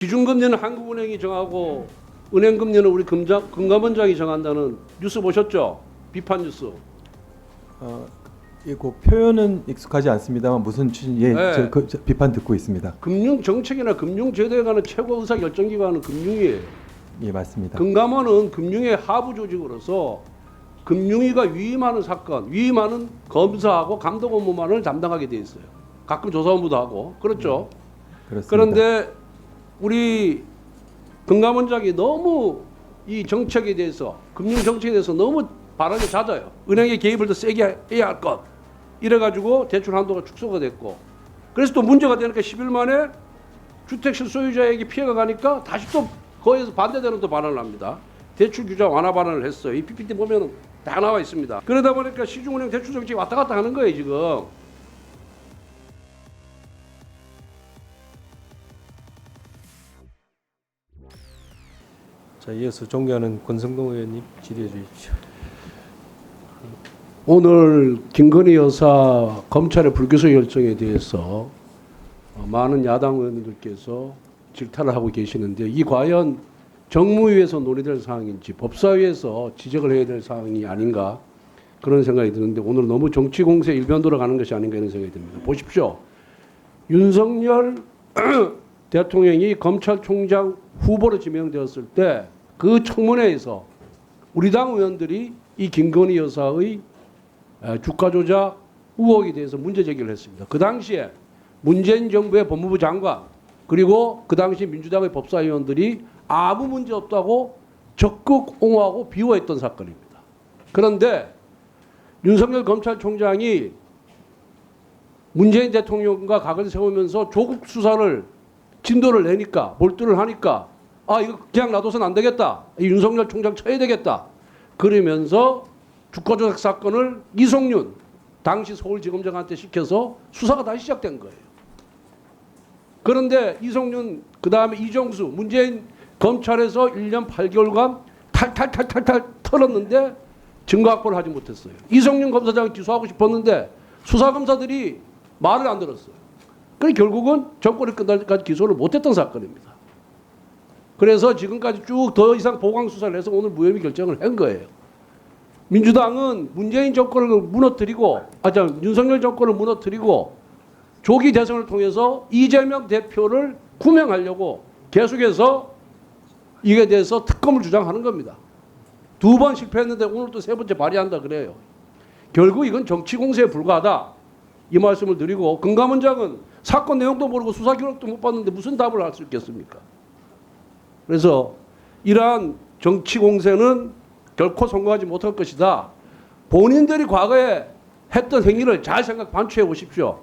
기준금리는 한국은행이 정하고 은행금리는 우리 금감원장이 정한다는 뉴스 보셨죠? 비판 뉴스. 그 표현은 익숙하지 않습니다만 무슨 취지? 네. 저 비판 듣고 있습니다. 금융 정책이나 금융 제도에 관한 최고 의사 결정 기관은 금융위예요. 예, 맞습니다. 금감원은 금융의 하부 조직으로서 금융위가 위임하는 사건, 위임하는 검사하고 감독 업무만을 담당하게 돼 있어요. 가끔 조사 업무도 하고 그렇죠. 그렇습니다. 그런데 우리 금감원장이 너무 이 정책에 대해서 금융 정책에 대해서 너무 발언이 잦아요. 은행의 개입을 더 세게 해야 할 것. 이래가지고 대출 한도가 축소가 됐고, 그래서 또 문제가 되니까 10일 만에 주택 실소유자에게 피해가 가니까 다시 또 거기에서 반대되는 또 발언을 합니다. 대출 규제 완화 발언을 했어요. 이 PPT 보면 다 나와 있습니다. 그러다 보니까 시중은행 대출 정책이 왔다 갔다 하는 거예요 지금. 자, 이어서 존경하는 권성동 의원님 질의해 주십시오. 오늘 김건희 여사 검찰의 불기소 결정에 대해서 많은 야당 의원들께서 질타를 하고 계시는데, 이 과연 정무위에서 논의될 사항인지 법사위에서 지적을 해야 될 사항이 아닌가, 그런 생각이 드는데, 오늘 너무 정치 공세 일변도로 가는 것이 아닌가 이런 생각이 듭니다. 보십시오. 윤석열 대통령이 검찰총장 후보로 지명되었을 때 그 청문회에서 우리 당 의원들이 이 김건희 여사의 주가 조작 의혹에 대해서 문제 제기를 했습니다. 그 당시에 문재인 정부의 법무부 장관 그리고 그 당시 민주당의 법사위원들이 아무 문제 없다고 적극 옹호하고 비호했던 사건입니다. 그런데 윤석열 검찰총장이 문재인 대통령과 각을 세우면서 조국 수사를 진도를 내니까, 몰두를 하니까, 이거 그냥 놔둬서는 안 되겠다, 이 윤석열 총장 쳐야 되겠다, 그러면서 주가 조작 사건을 이성윤 당시 서울지검장한테 시켜서 수사가 다시 시작된 거예요. 그런데 이성윤, 그 다음에 이정수, 문재인 검찰에서 1년 8개월간 탈탈 털었는데 증거 확보를 하지 못했어요. 이성윤 검사장을 기소하고 싶었는데 수사검사들이 말을 안 들었어요. 그래서 결국은 정권이 끝날 때까지 기소를 못했던 사건입니다. 그래서 지금까지 쭉 더 이상 보강 수사를 해서 오늘 무혐의 결정을 한 거예요. 민주당은 문재인 정권을 무너뜨리고, 윤석열 정권을 무너뜨리고 조기 대선을 통해서 이재명 대표를 구명하려고 계속해서 이에 대해서 특검을 주장하는 겁니다. 2번 실패했는데 오늘 또 3번째 발의한다 그래요. 결국 이건 정치 공세에 불과하다, 이 말씀을 드리고, 금감원장은 사건 내용도 모르고 수사 기록도 못 봤는데 무슨 답을 할 수 있겠습니까? 그래서 이러한 정치 공세는 결코 성공하지 못할 것이다. 본인들이 과거에 했던 행위를 잘 반추해 보십시오.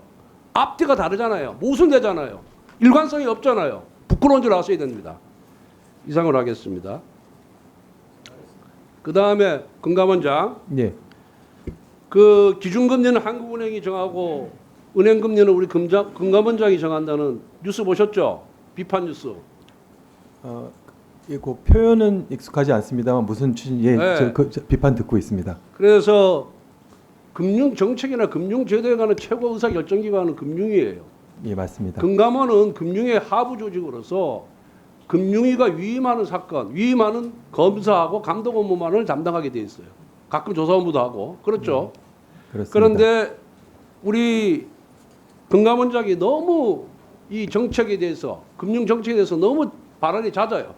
앞뒤가 다르잖아요. 모순되잖아요. 일관성이 없잖아요. 부끄러운 줄 아셔야 됩니다. 이상으로 하겠습니다. 그 다음에 금감원장. 예. 그 기준금리는 한국은행이 정하고 은행금리는 우리 금감원장이 정한다는 뉴스 보셨죠? 비판 뉴스. 그 표현은 익숙하지 않습니다만 무슨 취지? 네. 저 비판 듣고 있습니다. 그래서 금융 정책이나 금융 제도에 관한 최고 의사 결정 기관은 금융위예요. 예, 맞습니다. 금감원은 금융의 하부 조직으로서 금융위가 위임하는 사건, 위임하는 검사하고 감독 업무만을 담당하게 돼 있어요. 가끔 조사 업무도 하고 그렇죠. 그렇습니다. 그런데 우리 금감원장이 너무 이 정책에 대해서, 금융 정책에 대해서 너무 발언이 잦아요.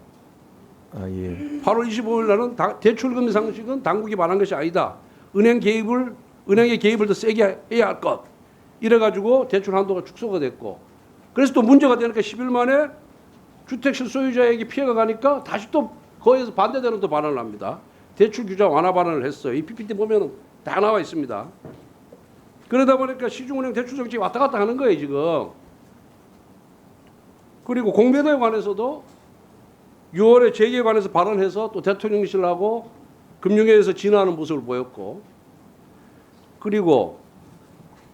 예. 8월 25일 날은 대출금리 상식은 당국이 말한 것이 아니다. 은행의 개입을 더 세게 해야 할 것. 이래가지고 대출 한도가 축소가 됐고, 그래서 또 문제가 되니까 10일 만에 주택 실소유자에게 피해가 가니까 다시 또 거기에서 반대되는 또 발언을 합니다. 대출 규제 완화 발언을 했어요. 이 PPT 보면 다 나와 있습니다. 그러다 보니까 시중은행 대출 정책이 왔다 갔다 하는 거예요 지금. 그리고 공매도에 관해서도 6월에 재계에 관해서 발언해서 또 대통령실하고 금융위에서 진화하는 모습을 보였고, 그리고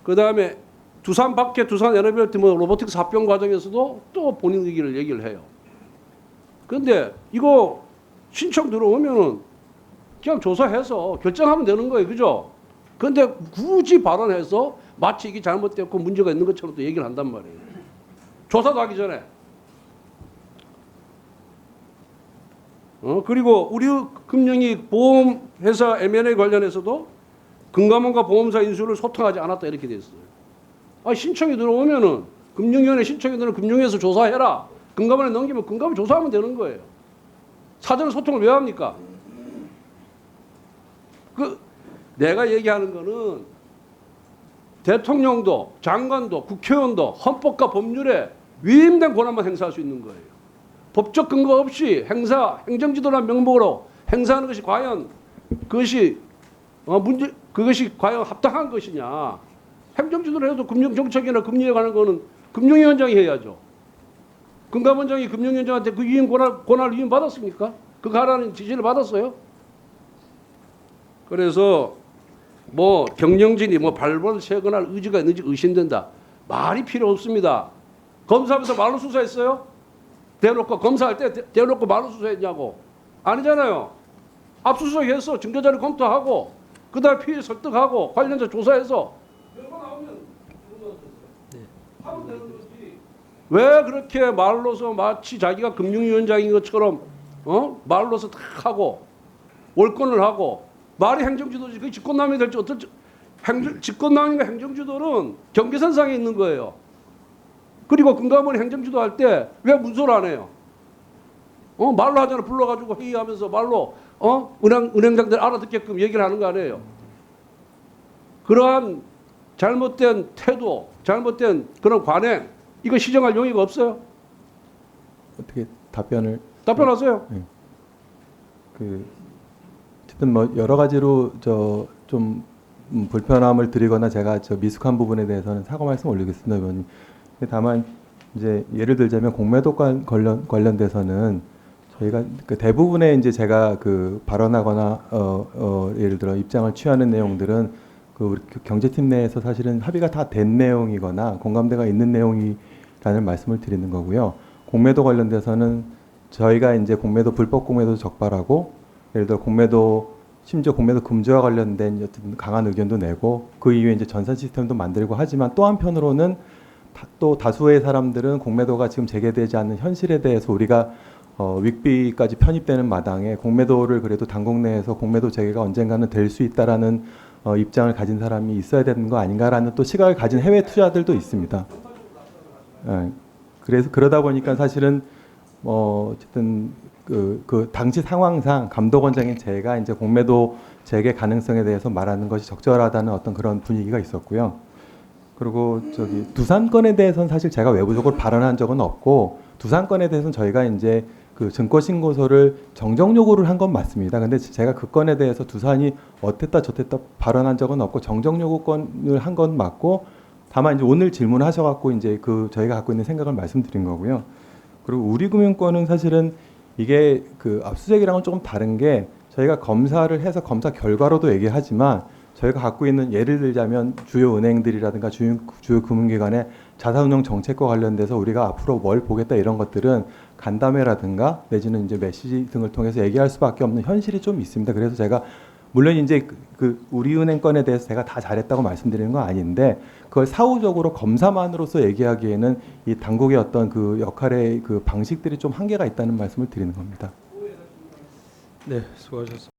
그 다음에 두산 밖에 두산 에너비얼티 로보틱스 합병 과정에서도 또 본인 의견을 얘기를 해요. 그런데 이거 신청 들어오면은 그냥 조사해서 결정하면 되는 거예요, 그죠? 그런데 굳이 발언해서 마치 이게 잘못됐고 문제가 있는 것처럼 또 얘기를 한단 말이에요. 조사도 하기 전에. 그리고 우리 금융위 보험회사 M&A 관련해서도 금감원과 보험사 인수를 소통하지 않았다 이렇게 돼 있어요. 신청이 들어오면은 금융위원회 신청이 들어오면 금융위에서 조사해라. 금감원에 넘기면 금감원 조사하면 되는 거예요. 사전 소통을 왜 합니까? 내가 얘기하는 거는 대통령도 장관도 국회의원도 헌법과 법률에 위임된 권한만 행사할 수 있는 거예요. 법적 근거 없이 행정지도란 명목으로 행사하는 것이 과연 그것이 과연 합당한 것이냐? 행정지도를 해도 금융정책이나 금리에 관한 거는 금융위원장이 해야죠. 금감원장이 금융위원장한테 그 위임 권한을 위임 받았습니까? 그 가라는 지시를 받았어요? 그래서 경영진이 발본을 세거나 의지가 있는지 의심된다. 말이 필요 없습니다. 검사하면서 말로 수사했어요? 대놓고 검사할 때 대놓고 말로 수사했냐고? 아니잖아요. 압수수색해서 증거자료 검토하고 그다음 피해 설득하고 관련자 조사해서 결과 나오면 하면 되는 거지. 왜 그렇게 말로서 마치 자기가 금융위원장인 것처럼 말로서 다 하고 월권을 하고 말이 행정지도지 그게 직권남용이 될지 어떨지 직권남용과 행정지도는 경계선상에 있는 거예요. 그리고 금감원이 행정지도 할 때 왜 문서를 안 해요? 말로 하잖아. 불러가지고 회의하면서 말로 은행장들 알아듣게끔 얘기를 하는 거 아니에요. 그러한 잘못된 태도, 잘못된 그런 관행 이거 시정할 용의가 없어요? 어떻게 답변하세요. 어쨌든 여러 가지로 좀 불편함을 드리거나 제가 미숙한 부분에 대해서는 사과 말씀 올리겠습니다, 의원님. 다만 이제 예를 들자면 공매도 관련돼서는 저희가 대부분의 이제 제가 발언하거나 예를 들어 입장을 취하는 내용들은 우리 경제팀 내에서 사실은 합의가 다 된 내용이거나 공감대가 있는 내용이라는 말씀을 드리는 거고요. 공매도 관련돼서는 저희가 이제 불법 공매도 적발하고 예를 들어 심지어 공매도 금지와 관련된 어떤 강한 의견도 내고 그 이후에 이제 전산 시스템도 만들고 하지만 또 한편으로는 또 다수의 사람들은 공매도가 지금 재개되지 않는 현실에 대해서 우리가 윗비까지 편입되는 마당에 공매도를 그래도 당국 내에서 공매도 재개가 언젠가는 될 수 있다라는 입장을 가진 사람이 있어야 되는 거 아닌가라는 또 시각을 가진 해외 투자들도 있습니다. 그래서 그러다 보니까 사실은 어쨌든 그 당시 상황상 감독원장인 제가 이제 공매도 재개 가능성에 대해서 말하는 것이 적절하다는 어떤 그런 분위기가 있었고요. 그리고 두산 건에 대해서는 사실 제가 외부적으로 발언한 적은 없고 두산 건에 대해서는 저희가 이제 증거 신고서를 정정 요구를 한 건 맞습니다. 근데 제가 그 건에 대해서 두산이 어땠다 저땠다 발언한 적은 없고 정정 요구권을 한 건 맞고 다만 이제 오늘 질문하셔갖고 이제 저희가 갖고 있는 생각을 말씀드린 거고요. 그리고 우리금융권은 사실은 이게 압수수색이랑은 조금 다른 게 저희가 검사를 해서 검사 결과로도 얘기하지만 저희가 갖고 있는 예를 들자면 주요 은행들이라든가 주요 금융기관의 자산운용 정책과 관련돼서 우리가 앞으로 뭘 보겠다 이런 것들은 간담회라든가 내지는 이제 메시지 등을 통해서 얘기할 수밖에 없는 현실이 좀 있습니다. 그래서 제가 물론 이제 우리은행 건에 대해서 제가 다 잘했다고 말씀드리는 건 아닌데 그걸 사후적으로 검사만으로서 얘기하기에는 이 당국의 어떤 역할의 방식들이 좀 한계가 있다는 말씀을 드리는 겁니다. 네, 수고하셨습니다.